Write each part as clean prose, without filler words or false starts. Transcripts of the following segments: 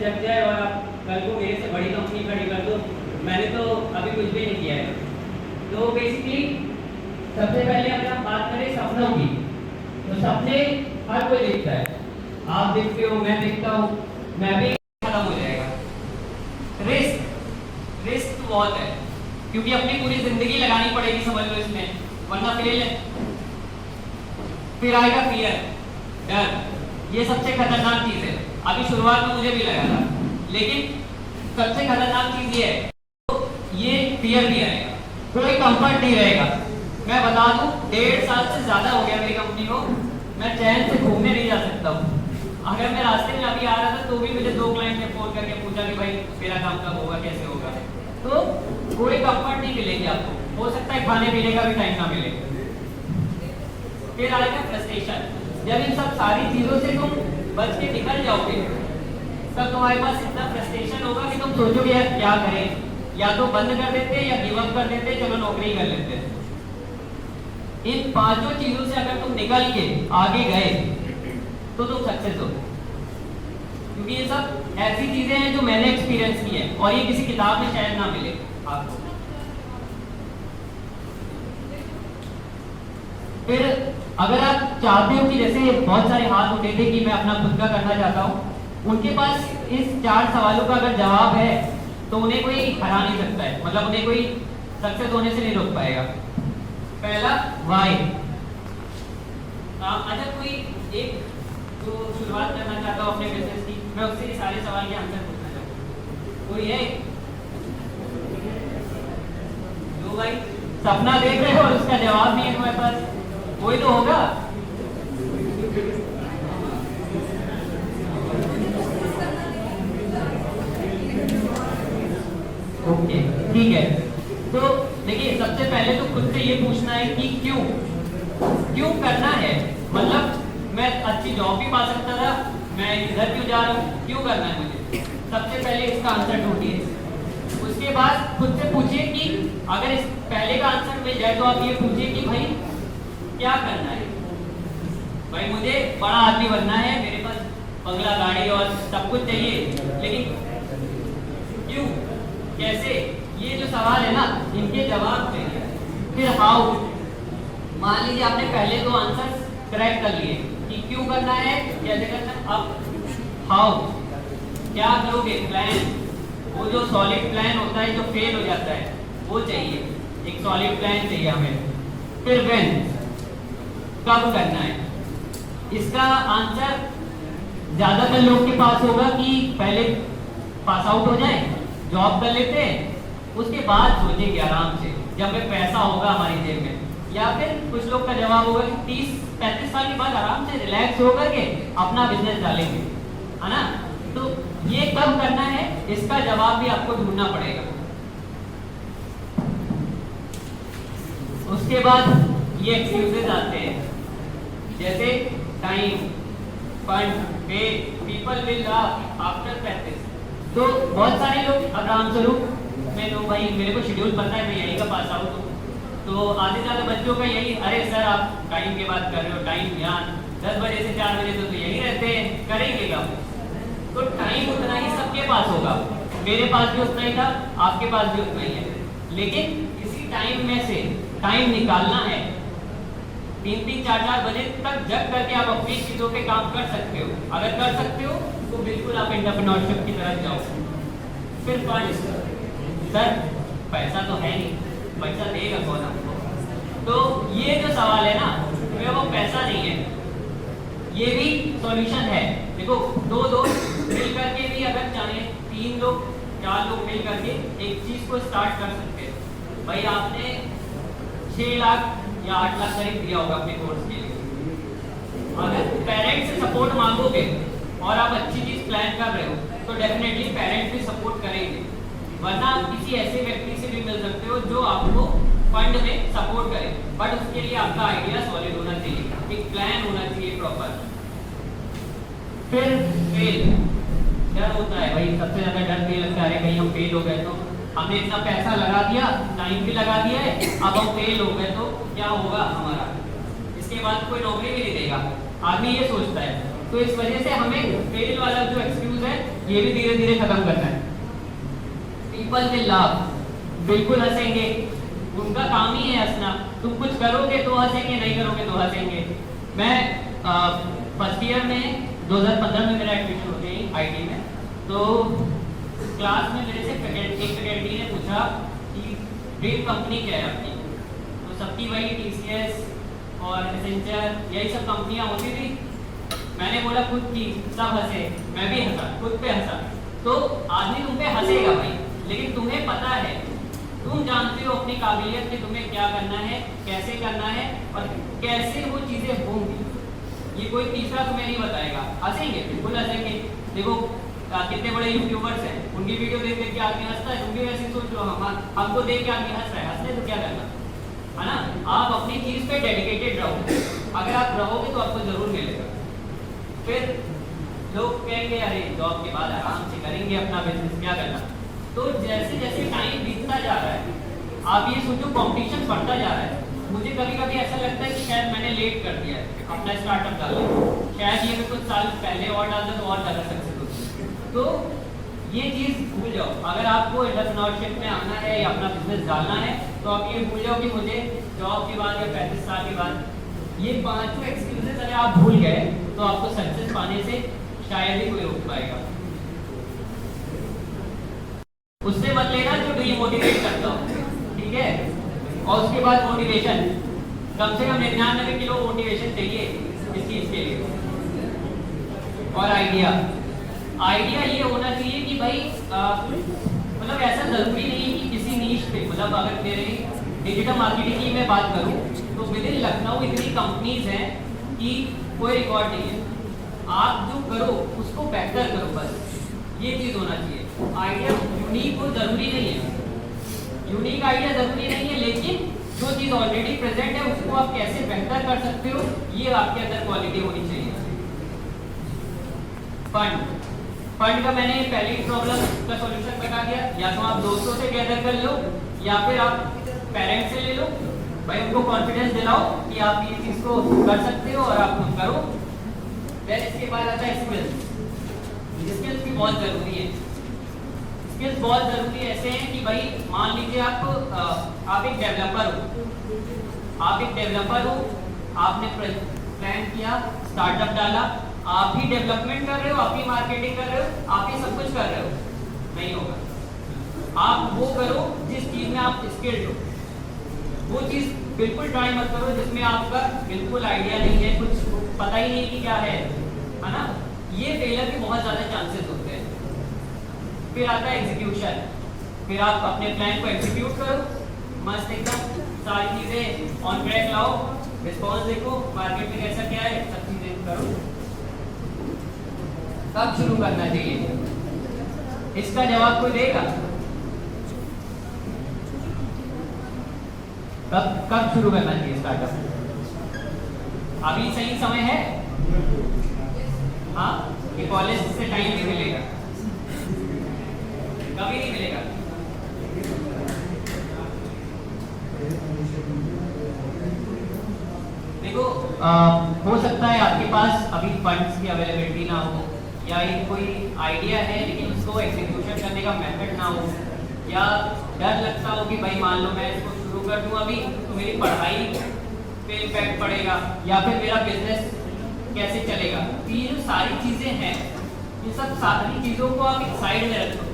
जग जाए और आप कल को मेरे से बड़ी कंपनी खड़ी कर दो, मैंने तो अभी कुछ भी नहीं किया है। तो बेसिकली सबसे पहले अगर हम बात करें सपनों की, तो सपने हर कोई देखता है, आप देखते हो, मैं देखता हूँ, मैं भी खत्म हो जाएगा। रिस्क तो बहुत है, क्योंकि अपनी पूरी जिंदगी लगानी पड़ेगी समझ लो इसमें, वरना फेल है। फिर आएगा फियर, डर, ये सबसे खतरनाक चीज है। अभी शुरुआत में मुझे भी लगा था, लेकिन सबसे खतरनाक चीज ये है, तो ये फियर भी आएगा, कोई कंफर्ट नहीं रहेगा। मैं बता दूं, 1.5 साल से ज्यादा हो गया मेरी कंपनी को, मैं चैन से घूमने नहीं जा सकता हूँ। अगर मैं रास्ते में अभी आ रहा था तो भी मुझे 2 क्लाइंट ने फोन करके पूछा कि भाई मेरा काम कब होगा, कैसे होगा। तो कोई कंफर्ट नहीं मिलेगी आपको, हो सकता है खाने पीने का भी टाइम ना मिले। फिर आएगा फ्रस्ट्रेशन। जब इन सब सारी चीजों से तुम बच के निकल जाओगे, तब तुम्हारे पास इतना फ्रस्ट्रेशन होगा कि तुम सोचोगे यार क्या करें, या तो बंद कर देते या गिव अप कर देते, चलो नौकरी कर लेते। इन 5 चीजों से अगर तुम निकल के आगे गए तो तुम सक्सेस हो, क्योंकि ये सब ऐसी चीजें हैं जो मैंने एक्सपीरियंस की है और ये किसी किताब में शायद ना मिले आपको। फिर अगर आप चाहते हो कि जैसे बहुत सारे हाथ उठे थे कि मैं अपना खुद का करना चाहता हूँ, उनके पास इस 4 सवालों का अगर जवाब है तो उन्हें कोई हरा नहीं सकता है, मतलब उन्हें कोई सक्सेस होने से नहीं रोक पाएगा। पहला वाई। अगर कोई एक जो शुरुआत करना चाहता हो अपने बिजनेस की, मैं उससे ये सारे सवाल के आंसर पूछना चाहूँगा। कोई है जो भाई सपना देख रहे हो और उसका जवाब नहीं है तुम्हारे पास? कोई तो होगा। ओके, ठीक है। तो देखिए, सबसे पहले तो खुद से ये पूछना है कि क्यों करना है। मतलब मैं अच्छी जॉब भी पा सकता था, मैं इधर क्यों जा रहा हूँ, क्यों करना है मुझे? सबसे पहले इसका आंसर ढूंढिए। उसके बाद खुद से पूछिए कि अगर इस पहले का आंसर मिल जाए तो आप ये पूछिए कि भाई क्या करना है। भाई मुझे बड़ा आदमी बनना है, मेरे पास बंगला, गाड़ी और सब कुछ चाहिए, लेकिन क्यों, कैसे? ये जो सवाल है ना, इनके जवाब चाहिए। फिर हाउ। मान लीजिए आपने पहले 2 आंसर क्रैक कर लिए कि क्यों करना है, कैसे करना है। अब हाउ, क्या करोगे? प्लान, वो जो सॉलिड प्लान होता है जो फेल हो जाता है वो चाहिए, एक सॉलिड प्लान चाहिए हमें। फिर व्हेन, कब करना है। इसका आंसर ज्यादातर लोग के पास होगा कि पहले पास आउट हो जाए, जॉब कर लेते हैं, उसके बाद सोचेंगे आराम से जब में पैसा होगा हमारी जेब में। या फिर कुछ लोग का जवाब होगा कि 30-35 साल के बाद आराम से रिलैक्स होकर के अपना बिजनेस डालेंगे, है ना। तो ये कब करना है, इसका जवाब भी आपको ढूंढना पड़ेगा। उसके बाद ये एक्सक्यूजेस आते हैं, जैसे टाइम, फंड, पे, people will laugh after practice. तो बहुत सारे लोग, अब स्वरूप मैं तो भाई मेरे को शेड्यूल पता है, मैं यही का पास आउट हूँ, तो आधे ज़्यादा बच्चों का यही, अरे सर आप टाइम की बात कर रहे हो, टाइम ध्यान 10 बजे से 4 बजे तो यही रहते हैं, करेंगे कब? तो टाइम उतना ही सबके पास होगा, मेरे पास भी उतना ही था, आपके पास भी उतना ही है, लेकिन इसी टाइम में से टाइम निकालना है। 3-3, 4-4 बजे तक जग करके आप अपनी चीजों पे काम कर सकते हो। अगर कर सकते हो तो बिल्कुल आप एंटरप्रेन्योरशिप की तरफ जाओ। फिर फंड, सर पैसा तो है नहीं, पैसा देगा कौन आपको? तो ये जो सवाल है ना, वो पैसा नहीं है, ये भी सॉल्यूशन है। देखो, 2 दोस्त मिल करके भी अगर चाहे 3 लोग 4 लोग मिल करके एक चीज को स्टार्ट कर सकते हैं। भाई आपने 6 लाख या 8 लाख करीब दिया होगा अपने कोर्स के लिए। अगर पेरेंट्स से सपोर्ट मांगोगे और आप अच्छी चीज प्लान कर रहे हो तो डेफिनेटली पेरेंट्स भी सपोर्ट करेंगे, वरना आप किसी ऐसे व्यक्ति से भी मिल सकते हो जो आपको फंड में सपोर्ट करे, बट उसके लिए आपका आइडिया सॉलिड होना चाहिए, एक प्लान होना चाहिए प्रॉपर। फिर फेल, डर होता है भाई, सबसे ज्यादा डर ये लगता है कहीं हम फेल हो गए तो, हमने इतना पैसा लगा दिया, टाइम भी लगा दिया है, अब हम फेल हो गए तो क्या होगा हमारा, इसके बाद कोई नौकरी भी नहीं देगा, आदमी ये सोचता है। तो इस वजह से हमें फेल वाला जो एक्सक्यूज है ये भी धीरे धीरे खत्म करना है। पीपल विल लाफ, बिल्कुल हंसेंगे, उनका काम ही है हंसना। तुम कुछ करोगे तो हंसेंगे, नहीं करोगे तो हंसेंगे। मैं फर्स्ट ईयर में 2015 में मेरा एडमिशन हो गई आईटी में, तो क्लास में मेरे से एक फैकल्टी ने पूछा कि ड्रीम कंपनी क्या है आपकी, तो सबकी वही टीसीएस और एसेंचर यही सब कंपनियां होती थी। मैंने बोला खुद की, सब हंसे, मैं भी हंसा, खुद पे हंसा। तो आदमी तुम पे हंसेगा भाई, लेकिन तुम्हें पता है, तुम जानते हो अपनी काबिलियत कि तुम्हें क्या करना है, कैसे करना है और कैसे वो चीजें होंगी। ये कोई तीसरा तुम्हें नहीं बताएगा। हंसेंगे, बिल्कुल हंसेंगे। देखो कितने बड़े यूट्यूबर्स हैं, उनकी वीडियो देख देख के आदमी हंसता है। तुम भी वैसे सोच लो, हमको देख के आदमी हंस रहा है, हंसने तो क्या करना है ना। आप अपनी चीज पे डेडिकेटेड रहो, अगर आप रहोगे तो आपको जरूर मिलेगा। फिर लोग कहेंगे अरे जॉब के बाद आराम से करेंगे अपना बिजनेस, क्या करना। तो जैसे जैसे टाइम बीतता जा रहा है, आप ये सोचो कंपटीशन बढ़ता जा रहा है। मुझे कभी कभी ऐसा लगता है कि शायद मैंने लेट कर दिया है अपना स्टार्टअप डालना, शायद ये मैं कुछ साल पहले और डालता तो और ज़्यादा सक्सेस होती। तो ये चीज़ भूल जाओ। अगर आपको एंटरप्रेन्योरशिप में आना है या अपना बिजनेस डालना है, तो आप ये भूल जाओ कि मुझे जॉब के बाद या 35 साल के बाद। ये पांचों एक्सक्यूजेस अगर आप भूल गए तो आपको सक्सेस पाने से शायद ही कोई रोक पाएगा। उससे मत लेना जो डीमोटिवेट करता हो, ठीक है। और उसके बाद मोटिवेशन, कम से कम 99 किलो मोटिवेशन चाहिए इस चीज के लिए। और आइडिया ये होना चाहिए कि भाई मतलब ऐसा जरूरी नहीं कि किसी नीश पे, मतलब अगर मेरे डिजिटल मार्केटिंग की मैं बात करूं तो विद इन लखनऊ इतनी कंपनीज हैं कि कोई रिकॉर्ड नहीं है। आप जो करो उसको बेहतर करो, बस ये चीज होना चाहिए। आइडिया यूनिक हो जरूरी नहीं है, यूनिक आइडिया जरूरी नहीं है, लेकिन जो चीज ऑलरेडी प्रेजेंट है उसको आप कैसे बेहतर कर सकते हो, ये आपके अंदर क्वालिटी होनी चाहिए। फंड का मैंने पहली प्रॉब्लम का सॉल्यूशन बता दिया। या तो आप दोस्तों से गैदर कर लो या फिर आप पेरेंट्स से ले लो, भाई उनको कॉन्फिडेंस दिलाओ कि आप ये चीज को कर सकते हो और आप खुद करो। फिर इसके बाद आता है स्किल्स। स्किल्स भी बहुत जरूरी है। स्किल्स बहुत जरूरी ऐसे हैं कि भाई मान लीजिए आप एक डेवलपर हो, आपने प्लान किया, स्टार्टअप डाला, आप ही डेवलपमेंट कर रहे हो, आप ही मार्केटिंग कर रहे हो, आप ही सब कुछ कर रहे हो, नहीं होगा। आप वो करो जिस चीज में आप स्किल्ड हो। वो चीज बिल्कुल ट्राई मत करो जिसमें आपका बिल्कुल आइडिया नहीं है, कुछ पता ही नहीं कि क्या है ना। ये फेलियर के बहुत ज्यादा चांसेस होते हैं। फिर आता है एग्जीक्यूशन। फिर आप अपने प्लान को एग्जीक्यूट करो, मस्त एकदम सारी चीजें ऑन ट्रैक लाओ, रिस्पॉन्स देखो, मार्केट में कैसा क्या है, सब चीजें करो। कब शुरू करना चाहिए, इसका जवाब कोई देगा? कब शुरू करना चाहिए स्टार्टअप? अभी सही समय है, हाँ, कि कॉलेज से टाइम नहीं मिलेगा, कभी नहीं मिलेगा। देखो हो सकता है आपके पास अभी फंड्स की अवेलेबिलिटी ना हो, या एक कोई आइडिया है लेकिन उसको एग्जीक्यूशन करने का मेथड ना हो, या डर लगता हो कि भाई मान लो मैं इसको शुरू कर दूं अभी तो मेरी पढ़ाई पे इम्पैक्ट पड़ेगा, या फिर मेरा बिजनेस कैसे चलेगा। तो ये जो सारी चीजें हैं, ये सब सारी चीजों को आप एक साइड में रखो।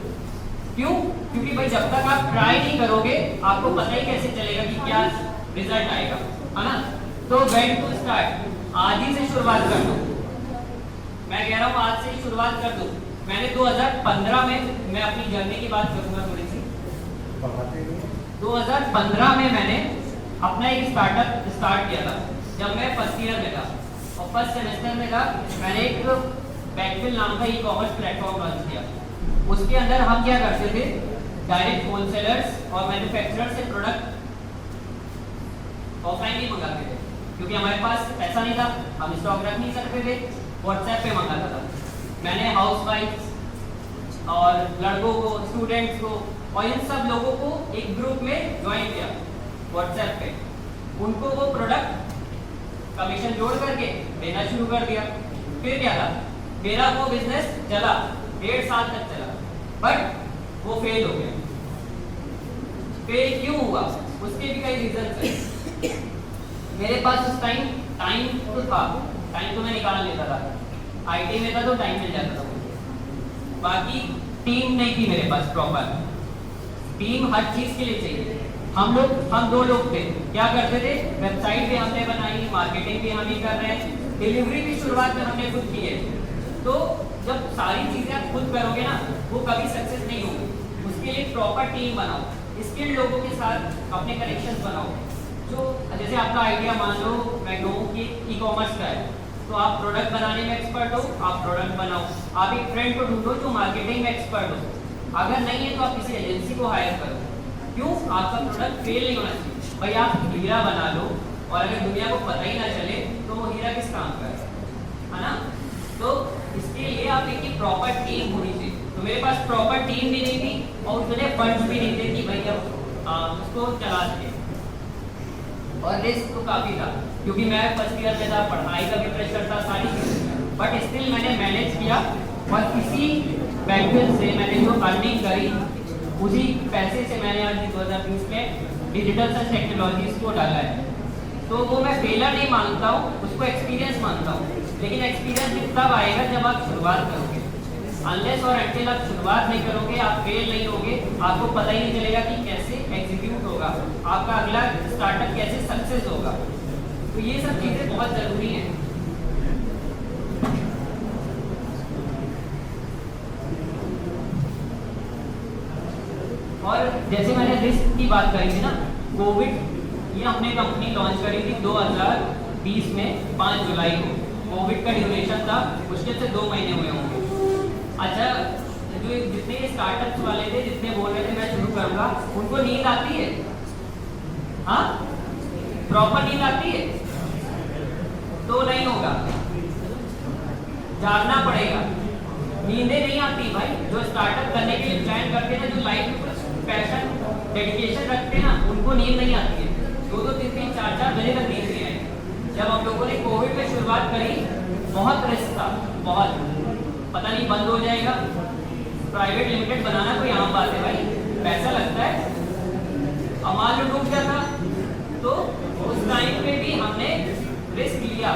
क्यों? क्योंकि भाई जब तक आप ट्राई नहीं करोगे आपको पता ही कैसे चलेगा कि क्या रिजल्ट आएगा, है ना। तो व्हेन टू स्टार्ट, आज ही से शुरुआत कर दो। मैं कह रहा हूँ आज से ही शुरुआत कर दो। मैंने 2015 में, मैं अपनी जर्नी की बात करूंगा थोड़ी सी। 2015 में मैंने अपना एक स्टार्टअप स्टार्ट किया था जब मैं फर्स्ट ईयर में था, और फर्स्ट सेमेस्टर में था। मैंने एक बैकफिल नाम का ई कॉमर्स प्लेटफॉर्म लॉन्च किया। उसके अंदर हम क्या करते थे, डायरेक्ट होलसेलर्स और मैन्युफैक्चरर से प्रोडक्ट ऑफलाइन ही मंगाते थे, क्योंकि हमारे पास पैसा नहीं था, हम स्टॉक रख नहीं सकते थे, व्हाट्सएप पे मंगाता था। मैंने हाउस वाइफ और लड़कों को, स्टूडेंट्स को और इन सब लोगों को एक ग्रुप में ज्वाइन किया व्हाट्सएप पे। उनको वो प्रोडक्ट कमीशन जोड़ करके देना शुरू कर दिया। फिर क्या था, मेरा वो बिजनेस चला, 1.5 साल तक चला, बट वो फेल हो गया। फेल क्यों हुआ? उसके भी कई रीजन थे। मेरे पास उस टाइम तो था, टाइम तो मैं निकाल लेता था, आईटी में था तो टाइम मिल जाता था मुझे। बाकी टीम नहीं थी मेरे पास प्रॉपर। टीम हर चीज के लिए चाहिए। हम 2 लोग थे, क्या करते थे, वेबसाइट भी हमने बनाई, मार्केटिंग भी हम ही कर रहे हैं, डिलीवरी भी शुरुआत में हमने खुद की है। तो जब सारी चीजें आप खुद करोगे ना, वो कभी सक्सेस नहीं होगी। उसके लिए प्रॉपर टीम बनाओ, स्किल्ड लोगों के साथ अपने कनेक्शंस बनाओ। जो जैसे आपका आइडिया मान लो मैं कहूँ कि ई-कॉमर्स का है, तो आप प्रोडक्ट बनाने में एक्सपर्ट हो, आप प्रोडक्ट बनाओ। आप एक फ्रेंड को ढूंढो जो मार्केटिंग में एक्सपर्ट हो। अगर नहीं है तो आप किसी एजेंसी को हायर करो। क्यों? आपका प्रोडक्ट फेल नहीं होना चाहिए। भाई आप हीरा बना लो और अगर दुनिया को पता ही ना चले तो वो हीरा किस काम का है ना? तो इसके लिए आप एक प्रॉपर टीम होनी चाहिए। तो मेरे पास प्रॉपर टीम भी नहीं थी और उतने फंड्स भी नहीं थे कि भाई अब उसको चला सके। और रिस्क तो काफ़ी था क्योंकि मैं फर्स्ट ईयर में था, पढ़ाई का भी प्रेशर था, सारी चीज़ें, बट स्टिल मैंने मैनेज किया। और इसी बैकअप से मैंने जो अर्निंग करी उसी पैसे से मैंने आज 2020 में डिजिटल सर्च टेक्नोलॉजीज को डाला है। तो वो मैं फेलर नहीं मानता हूँ, उसको एक्सपीरियंस मानता हूँ। लेकिन एक्सपीरियंस तब आएगा जब आप शुरुआत करोगे। अनलेस और अनटिल आप शुरुआत नहीं करोगे, आप फेल नहीं होगे, आपको पता ही नहीं चलेगा कि कैसे एग्जीक्यूट होगा, आपका अगला स्टार्टअप कैसे सक्सेस होगा। तो ये सब चीज़ें बहुत ज़रूरी हैं। और जैसे मैंने रिस्क की बात करी थी ना, कोविड, ये हमने कंपनी लॉन्च करी थी 2020 में 5 जुलाई को। कोविड का ड्यूरेशन था, मुश्किल से 2 महीने हुए होंगे। अच्छा, जो जितने स्टार्टअप्स वाले थे, जितने बोल रहे थे मैं शुरू करूंगा, उनको नींद आती है? हाँ, प्रॉपर नींद आती है? तो नहीं होगा, जागना पड़ेगा। नींदें नहीं आती भाई। जो स्टार्टअप करने के लिए प्लान करते हैं, जो लाइफ में कुछ पैशन डेडिकेशन रखते हैं ना, उनको नींद नहीं आती है। 2-2, 3-3, 4-4 बजे तक नींद नहीं आई। जब हम लोगों ने कोविड में शुरुआत करी, बहुत रिस्क था, बहुत, पता नहीं बंद हो जाएगा। प्राइवेट लिमिटेड बनाना कोई आम बात है भाई, पैसा लगता है। अब मान लो डूब गया था, तो उस टाइम पे भी हमने रिस्क लिया,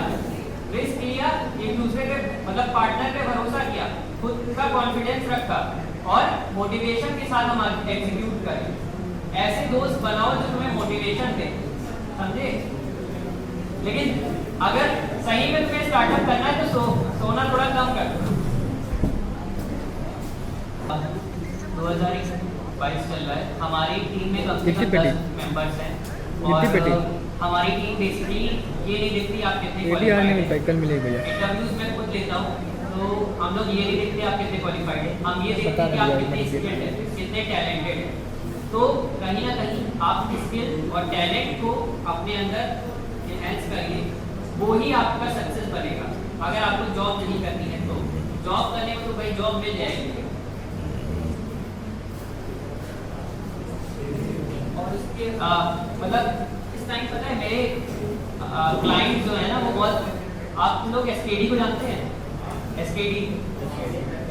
एक दूसरे के मतलब पार्टनर पे भरोसा किया, खुद का कॉन्फिडेंस रखा और मोटिवेशन के साथ हम एग्जीक्यूट करें। ऐसे दोस्त बनाओ जो तुम्हें मोटिवेशन दे, समझे? लेकिन अगर सही में तुम्हें स्टार्टअप करना है तो सोना थोड़ा कम कर। 2022 चल रहा है, हमारी टीम में कम से कम 10 मेंबर्स हैं। और हमारी टीम बेसिकली ये नहीं देखती आप कितने क्वालिफाइड हैं। इंटरव्यूज में खुद लेता हूँ, तो हम लोग ये नहीं देखते आप कितने क्वालिफाइड हैं, हम ये देखते हैं कि आप कितने स्किल्ड हैं, कितने टैलेंटेड हैं। तो कहीं ना कहीं आप स्किल और टैलेंट को अपने अंदर एनहांस करिए, वो ही आपका सक्सेस बनेगा। अगर आपको जॉब नहीं करनी है तो जॉब करने में तो भाई जॉब मिल जाएगी। और उसके मतलब इस टाइम पता है मेरे क्लाइंट जो है ना, वो बहुत, आप लोग एसकेडी को जानते हैं?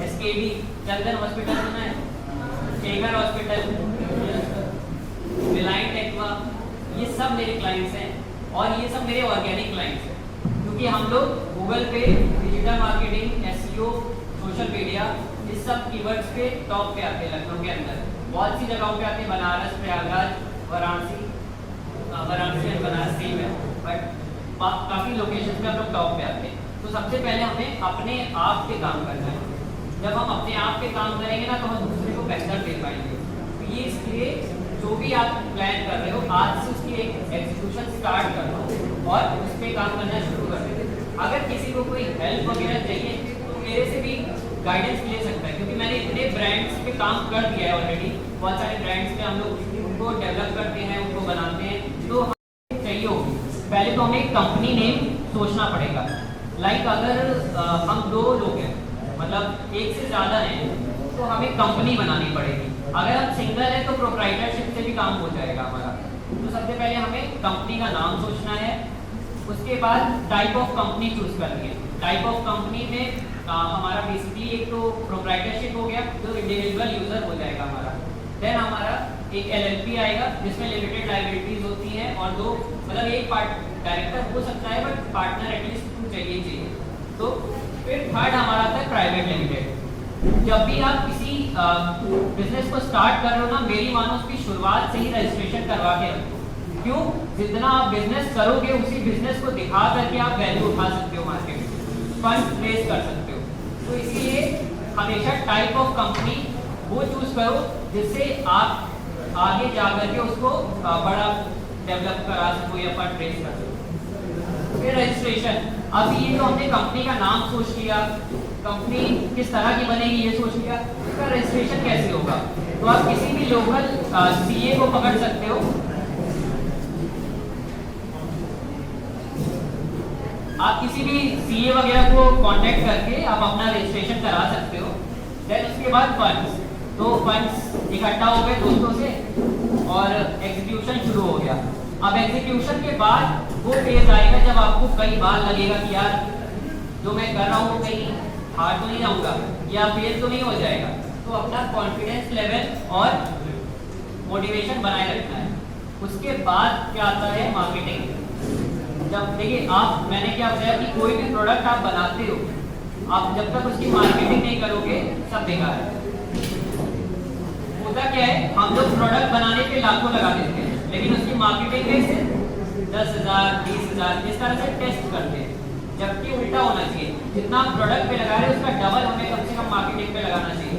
एसकेडी चंदन हॉस्पिटल सुना है, शेखर हॉस्पिटल, रिलायंस टेक्वा, ये सब मेरे क्लाइंट्स हैं। और ये सब मेरे ऑर्गेनिक क्लाइंट्स हैं, क्योंकि हम लोग गूगल पे, digital marketing, SEO, social media, इस सब कीवर्ड्स पे टॉप पे आते हैं। लखनऊ के अंदर बहुत सी जगहों पे आते हैं, बनारस, प्रयागराज, वाराणसी और बनारस सेम है, बट काफ़ी लोकेशन पे हम लोग टॉप पे आते हैं। तो सबसे पहले हमें अपने आप पे काम करना है। जब हम अपने आप पे काम करेंगे ना, तो हम दूसरे को बेहतर दे पाएंगे। तो ये इसलिए जो भी आप प्लान कर रहे हो, आज से उसकी एक एग्जीक्यूशन स्टार्ट कर दो और उस पर काम करना शुरू कर दो। अगर किसी को कोई हेल्प वगैरह चाहिए तो मेरे से भी गाइडेंस ले सकता है, क्योंकि मैंने इतने ब्रांड्स पे काम कर दिया है ऑलरेडी। बहुत सारे ब्रांड्स पे हम लोग उनको डेवलप करते हैं, उनको बनाते हैं। तो हमें चाहिए होगी, पहले तो हमें एक कंपनी नेम सोचना पड़ेगा। लाइक अगर हम 2 लोग हैं, मतलब एक से ज़्यादा हैं, तो हमें कंपनी बनानी पड़ेगी। अगर हम सिंगल हैं तो प्रोप्राइटरशिप से भी काम हो जाएगा हमारा। तो सबसे पहले हमें कंपनी का नाम सोचना है, उसके बाद टाइप ऑफ कंपनी चूज करनी है। टाइप ऑफ कंपनी में हमारा बेसिकली एक तो प्रोप्राइटरशिप हो गया, जो इंडिविजुअल यूजर हो जाएगा हमारा। देन हमारा एक एलएलपी आएगा जिसमें लिमिटेड लायबिलिटीज होती हैं और दो मतलब एक डायरेक्टर हो सकता है बट पार्टनर एटलीस्ट टू चाहिए। तो फिर थर्ड हमारा आता है प्राइवेट लिमिटेड। जब भी आप किसी बिजनेस को स्टार्ट कर रहे हो ना, मेरी मानो उसकी शुरुआत से ही रजिस्ट्रेशन करवा के रखो। क्यों? जितना आप बिजनेस करोगे उसी बिजनेस को दिखा करके आप वैल्यू उठा सकते हो मार्केट में, फंड रेज कर सकते हो। तो इसीलिए हमेशा टाइप ऑफ कंपनी वो चूज करो जिससे आप आगे जा करके उसको बड़ा डेवलप करा सको या फंड रेज कर सको। फिर रजिस्ट्रेशन, अब ये जो हमने कंपनी का नाम सोच लिया, कंपनी किस तरह की बनेगी ये सोच लिया, इसका रजिस्ट्रेशन कैसे होगा? तो आप किसी भी लोकल सीए को पकड़ सकते हो, आप किसी भी सीए वगैरह को कांटेक्ट करके आप अपना रजिस्ट्रेशन करा सकते हो। देन उसके बाद फंड्स, तो फंड्स इकट्ठा हो गए दोस्तों से और एग्जीक्यूशन शुरू हो गया। अब एग्जीक्यूशन के बाद वो फेज आएगा जब आपको कई बार लगेगा कि यार जो मैं कर रहा हूँ कहीं हार तो नहीं जाऊंगा या फेल तो नहीं हो जाएगा। तो अपना कॉन्फिडेंस लेवल और मोटिवेशन बनाए रखना है। उसके बाद क्या आता है? मार्केटिंग। जब देखिए आप, मैंने क्या बताया कि कोई भी प्रोडक्ट आप बनाते हो, आप जब तक उसकी मार्केटिंग नहीं करोगे सब बेकार है। होता क्या है, हम लोग प्रोडक्ट बनाने पे लाखों लगा देते हैं लेकिन उसकी मार्केटिंग में सिर्फ 10,000 20,000 इस तरह से टेस्ट करते हैं, जबकि उल्टा होना चाहिए। जितना आप प्रोडक्ट पे लगा रहे हैं उसका डबल हमें कम से कम मार्केटिंग पे लगाना चाहिए।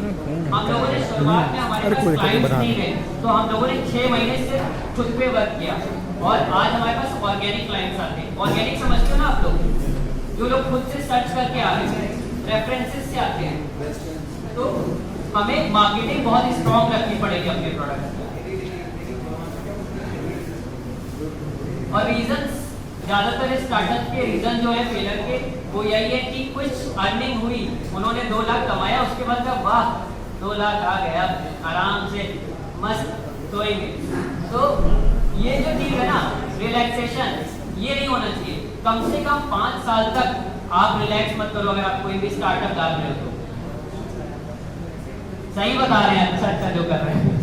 हम लोगों ने शुरुआत में हमारे पास क्लाइंट्स नहीं गए तो हम लोगों ने 6 महीने से खुद पे वर्क किया और आज हमारे पास ऑर्गेनिक क्लाइंट्स आते हैं। ऑर्गेनिक समझते हो ना आप लोग, जो लोग खुद से सर्च करके आ रहे हैं, रेफरेंसेस से आते हैं। तो हमें मार्केटिंग बहुत स्ट्रॉन्ग रखनी पड़ेगी अपने प्रोडक्ट। और रीजंस, ज्यादातर स्टार्टअप के रीजन जो है फेलर के, वो यही है कि कुछ अर्निंग हुई, उन्होंने 2 लाख कमाया, उसके बाद का वाह 2 लाख आ गया, आराम से मस्त सोएंगे। तो ये जो चीज है ना रिलैक्सेशन, ये नहीं होना चाहिए। कम से कम 5 साल तक आप रिलैक्स मत करो। अगर आप कोई भी स्टार्टअप डाल रहे हो तो सही बता रहे हैं, अच्छा जो कर रहे हैं।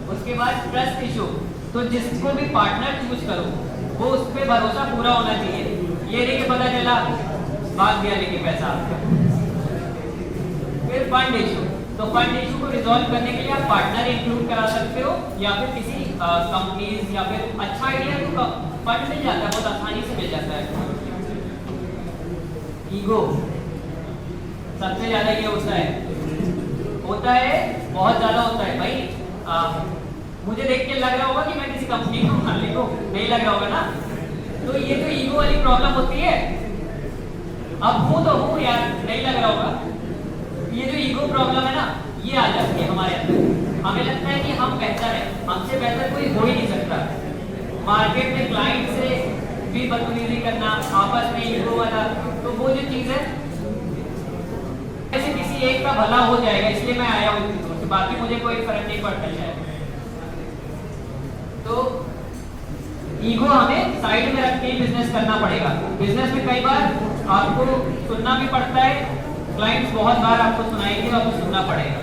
उसके बाद ट्रस्ट इशू, तो जिसको भी पार्टनर चूज करो वो उस पर भरोसा पूरा होना चाहिए। ये नहीं कि पता चला भाग गया लेके पैसा। फिर फंड इशू, तो फंड इशू को रिजॉल्व करने के लिए आप पार्टनर इंक्लूड करा सकते हो या फिर किसी कंपनीज या फिर अच्छा आइडिया तो फंड मिल जाता है, बहुत आसानी से मिल जाता है। ईगो सबसे ज्यादा ये होता है बहुत ज्यादा होता है भाई। मुझे देख के लग रहा होगा कि मैं किसी कंपनी को मालिक को नहीं लग रहा होगा ना, तो ये जो ईगो वाली प्रॉब्लम होती है, अब हूं तो हूं यार, नहीं लग रहा होगा, ये जो ईगो प्रॉब्लम है ना ये आ जाती है हमारे अंदर। हमें लगता है कि हम बेहतर है, हमसे बेहतर कोई हो ही नहीं सकता। मार्केट में क्लाइंट से भी बदतमीजी करना, आपस में ईगो वाला, तो वो जो चीज है ऐसे किसी एक का भला हो जाएगा इसलिए मैं आया हूँ इतनी दूर से, बाकी मुझे कोई फर्क नहीं पड़ता शायद। तो ईगो हमें साइड में रख के ही बिजनेस करना पड़ेगा। बिजनेस में कई बार आपको सुनना भी पड़ता है, क्लाइंट्स बहुत बार आपको सुनाएंगे, आपको सुनना पड़ेगा।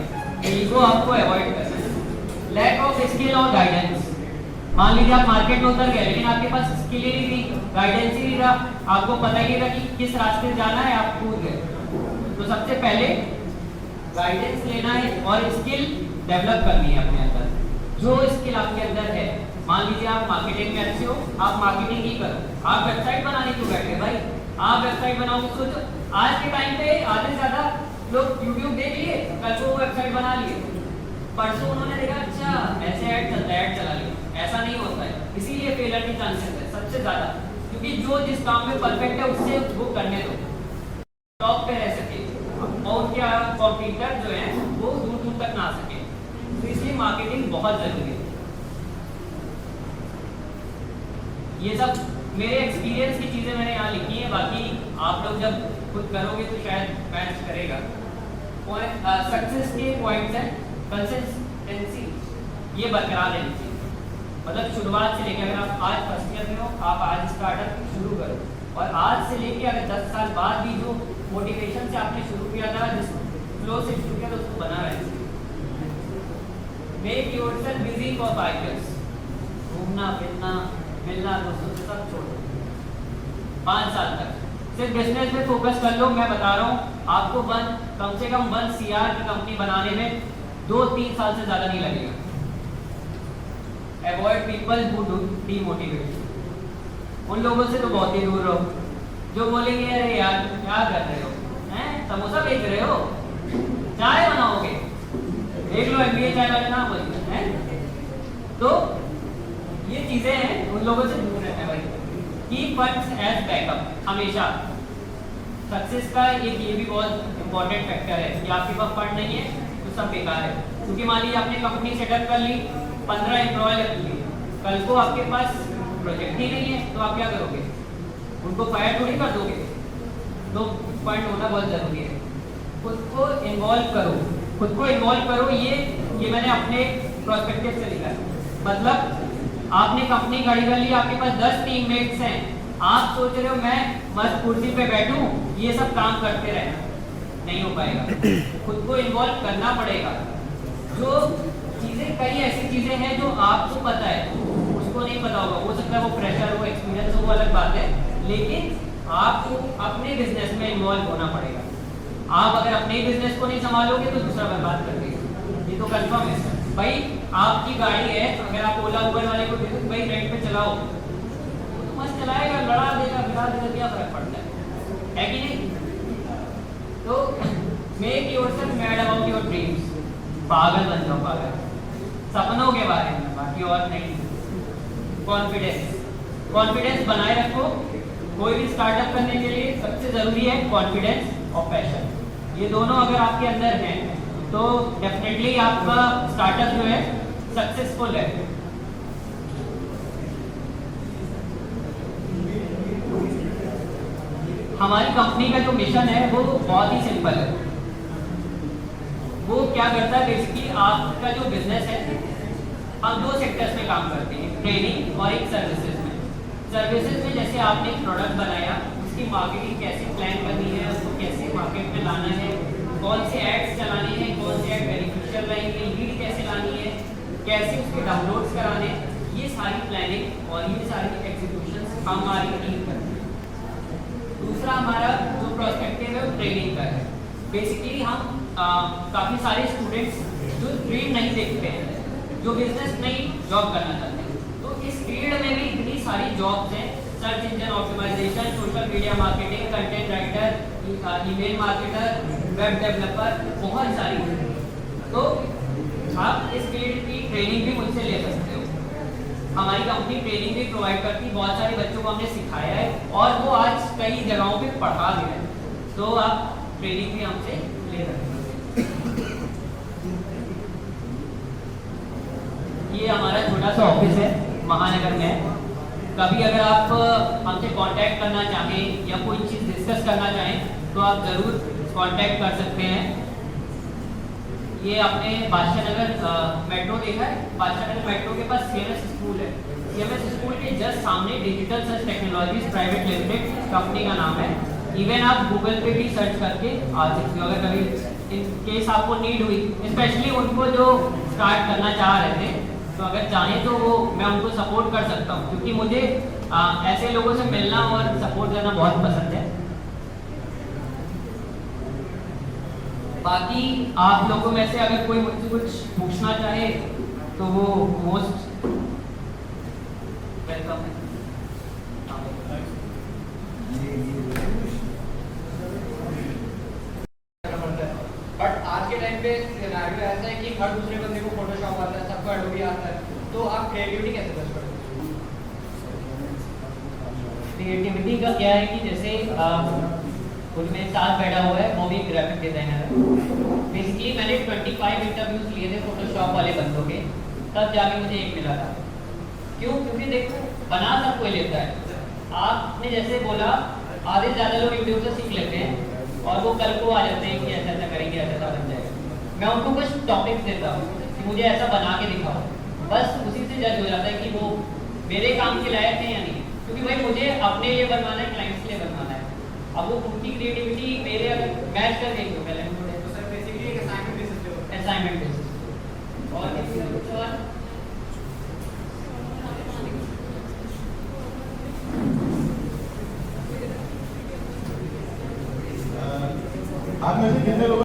ईगो आपको अवॉइड करना है। लैक ऑफ स्किल और गाइडेंस, मान लीजिए आप मार्केट में उतर गए लेकिन आपके पास स्किल ही नहीं थी, गाइडेंस ही नहीं रहा, आपको पता ही नहीं था कि किस रास्ते से जाना है, आप कूद गए। तो सबसे पहले गाइडेंस लेना है और स्किल डेवलप करनी है अपने अंदर। जो स्किल आपके अंदर है, मान लीजिए आप मार्केटिंग में अच्छे हो, आप मार्केटिंग ही करो। आप वेबसाइट बनाने क्यों बैठे भाई? आप वेबसाइट बनाओगे, सोचो आज के टाइम पे आधे से ज्यादा लोग यूट्यूब देख लिए, कल को वेबसाइट बना लिए, परसों उन्होंने देखा अच्छा ऐसे ऐड चलता है, ऐड चला लिया। ऐसा नहीं होता है, इसीलिए फेलियर के चांसेस है सबसे ज्यादा, क्योंकि जो जिस काम में परफेक्ट है उससे वो करने दो, टॉप पे रह सके और उनके कॉम्पिटिटर जो है वो दूर दूर तक ना आ सके। तो इसलिए मार्केटिंग बहुत जरूरी है। ये सब मेरे एक्सपीरियंस की चीजें मैंने यहाँ लिखी है, बाकी आप लोग जब खुद करोगे तो शायद मैच करेगा। सक्सेस के पॉइंट्स हैं, कंसिस्टेंसी ये बरकरार रहनी चाहिए। मतलब शुरुआत से लेकर, अगर आप आज फर्स्ट ईयर में हो, आप आज स्टार्टअप शुरू करो और आज से लेकर अगर 10 साल बाद भी जो मोटिवेशन से आपने शुरू किया था, जिस फ्लो से शुरू किया था उसको बना रहे। Make yourself busy for 5 years। घूमना फिरना मिलना दोस्तों से सब छोड़ो। 5 साल तक सिर्फ बिजनेस में फोकस कर लो। मैं बता रहा हूँ आपको कम से कम 1 CR की कंपनी बनाने में 2-3 साल से ज़्यादा नहीं लगेगा। Avoid people who do demotivate. उन लोगों से तो बहुत ही दूर रहो जो बोलेंगे अरे यार क्या कर रहे हो, हैं समोसा बेच रहे हो, चाय बनाओगे, देख लो MBA चाय वाले ना बोलेंगे हैं। तो ये चीजें हैं, उन लोगों से दूर रहना है भाई। Keep funds as backup. हमेशा सक्सेस का एक ये भी बहुत इंपॉर्टेंट फैक्टर है कि आपके पास फंड नहीं है तो सब बेकार है। क्योंकि मान लीजिए आपने कंपनी सेटअप कर ली, 15 एम्प्लॉय रख लिए, कल को आपके पास प्रोजेक्ट ही नहीं है तो आप क्या करोगे? उनको फायर थोड़ी कर दोगे। तो फंड होना बहुत जरूरी है। खुद को इन्वॉल्व करो, खुद को इन्वॉल्व करो। ये मैंने अपने प्रोस्पेक्टिव से लिखा है। मतलब आपने कंपनी खड़ी कर ली, आपके पास 10 टीममेट्स हैं, आप सोच रहे हो मैं मस्त कुर्सी पे बैठूं ये सब काम करते रहना, नहीं हो पाएगा। खुद को इन्वॉल्व करना पड़ेगा। जो चीजें, कई ऐसी चीजें हैं जो आपको पता है उसको नहीं पता होगा, हो सकता है वो प्रेशर हो, एक्सपीरियंस हो, वो अलग बात है, लेकिन आपको अपने बिजनेस में इन्वॉल्व होना पड़ेगा। आप अगर अपने बिजनेस को नहीं संभालोगे तो दूसरा बर्बाद कर देगा, ये तो कंफर्म है। भाई आपकी गाड़ी है, अगर आप ओला उबर वाले को दे दो भाई रेंट पे चलाओ, वो तो मस्त चलाएगा, लड़ा देगा, भिड़ा देगा, क्या फर्क पड़ता है कि नहीं? तो make yourself mad about your dreams. पागल बन जाओ, पागल सपनों के बारे में, बाकी और नहीं। कॉन्फिडेंस बनाए रखो। कोई भी स्टार्टअप करने के लिए सबसे जरूरी है कॉन्फिडेंस और पैशन। ये दोनों अगर आपके अंदर हैं तो डेफिनेटली आपका स्टार्टअप जो है सक्सेसफुल है। हमारी कंपनी का जो मिशन है वो बहुत ही सिंपल है। वो क्या करता है, बेसिकली आपका जो बिजनेस है, हम 2 सेक्टर्स में काम करते हैं, ट्रेनिंग और एक सर्विसेज में। सर्विसेज में जैसे आपने एक प्रोडक्ट बनाया, उसकी मार्केटिंग कैसे प्लान करनी है, उसको कैसे मार्केट में लाना है, कौन से एड्स चलाने हैं, कौन से एड बेनिफिशियल रहेंगे, लीड कैसे लानी है, कैसे उसके डाउनलोड्स कराने, ये सारी प्लानिंग और ये सारी एग्जीक्यूशन हमारी टीम करती है। दूसरा हमारा जो प्रोस्पेक्टिव है वो ट्रेनिंग का है। बेसिकली हम काफ़ी सारे स्टूडेंट्स जो ड्रीम नहीं देखते हैं, जो बिजनेस नहीं जॉब करना चाहते हैं, तो इस फील्ड में भी इतनी सारी जॉब्स हैं। Search engine optimisation, social media marketing, content writer, email marketer, web developer, बहुत सारी। तो आप इस फील्ड की ट्रेनिंग भी मुझसे ले सकते हो। हमारी कंपनी ट्रेनिंग भी प्रोवाइड करती है, बहुत सारे बच्चों को हमने सिखाया है और वो आज कई जगहों पे पढ़ा भी है। तो आप ट्रेनिंग भी हमसे ले सकते हैं। ये हमारा छोटा सा ऑफिस है, महानगर में है। कभी अगर आप हमसे कांटेक्ट करना चाहें या कोई चीज़ डिस्कस करना चाहें तो आप ज़रूर कांटेक्ट कर सकते हैं। ये आपने बादशाह नगर मेट्रो देखा है, बादशाह नगर मेट्रो के पास CMS स्कूल है। CMS स्कूल के जस्ट सामने digital search technologies private limited company का नाम है। इवन आप गूगल पे भी सर्च करके आ सकते हो अगर कभी इन केस आपको नीड हुई, स्पेशली उनको जो स्टार्ट करना चाह रहे थे, तो अगर चाहें तो वो मैं उनको सपोर्ट कर सकता हूँ, क्योंकि मुझे ऐसे लोगों से मिलना और सपोर्ट करना बहुत पसंद है। बाकी आप लोगों में से अगर कोई मुझसे कुछ पूछना चाहे तो वो मोस्ट वेलकम है। बट आज के टाइम पे सिनेरियो ऐसा है कि हर दूसरे बंदे को फोटोशॉप आता है, सबको एडोबी आता है, तो आप क्रिएटिविटी कैसे कर सकते हो? क्रिएटिविटी का क्या है कि जैसे कुछ मेरे साथ बैठा हुआ है, वो भी ग्राफिक डिजाइनर है। बेसिकली मैंने 25 इंटरव्यूज लिए थे फोटोशॉप वाले बंदों के, तब जाके मुझे एक मिला था। क्यों? क्योंकि देखो बना सब कोई लेता है। आपने जैसे बोला आधे से ज़्यादा लोग यूट्यूब से सीख लेते हैं और वो कल को आ जाते हैं कि ऐसा ऐसा करेंगे, ऐसा ऐसा बन जाएगा। मैं उनको कुछ टॉपिक्स देता हूँ कि मुझे ऐसा बना के दिखाओ, बस उसी से जज हो जाता है कि वो मेरे काम के लायक है या नहीं। क्योंकि भाई मुझे अपने लिए बनवाना है, क्लाइंट्स के लिए बनवाना है। अब वो उनकी क्रिएटिविटी मेरे मैच कर देंगे पहले उन्होंने तो सर बेसिकली एक असाइनमेंट बेसिस पे होता है। असाइनमेंट बेसिस और किसी का कुछ और आप में से कितने लोगों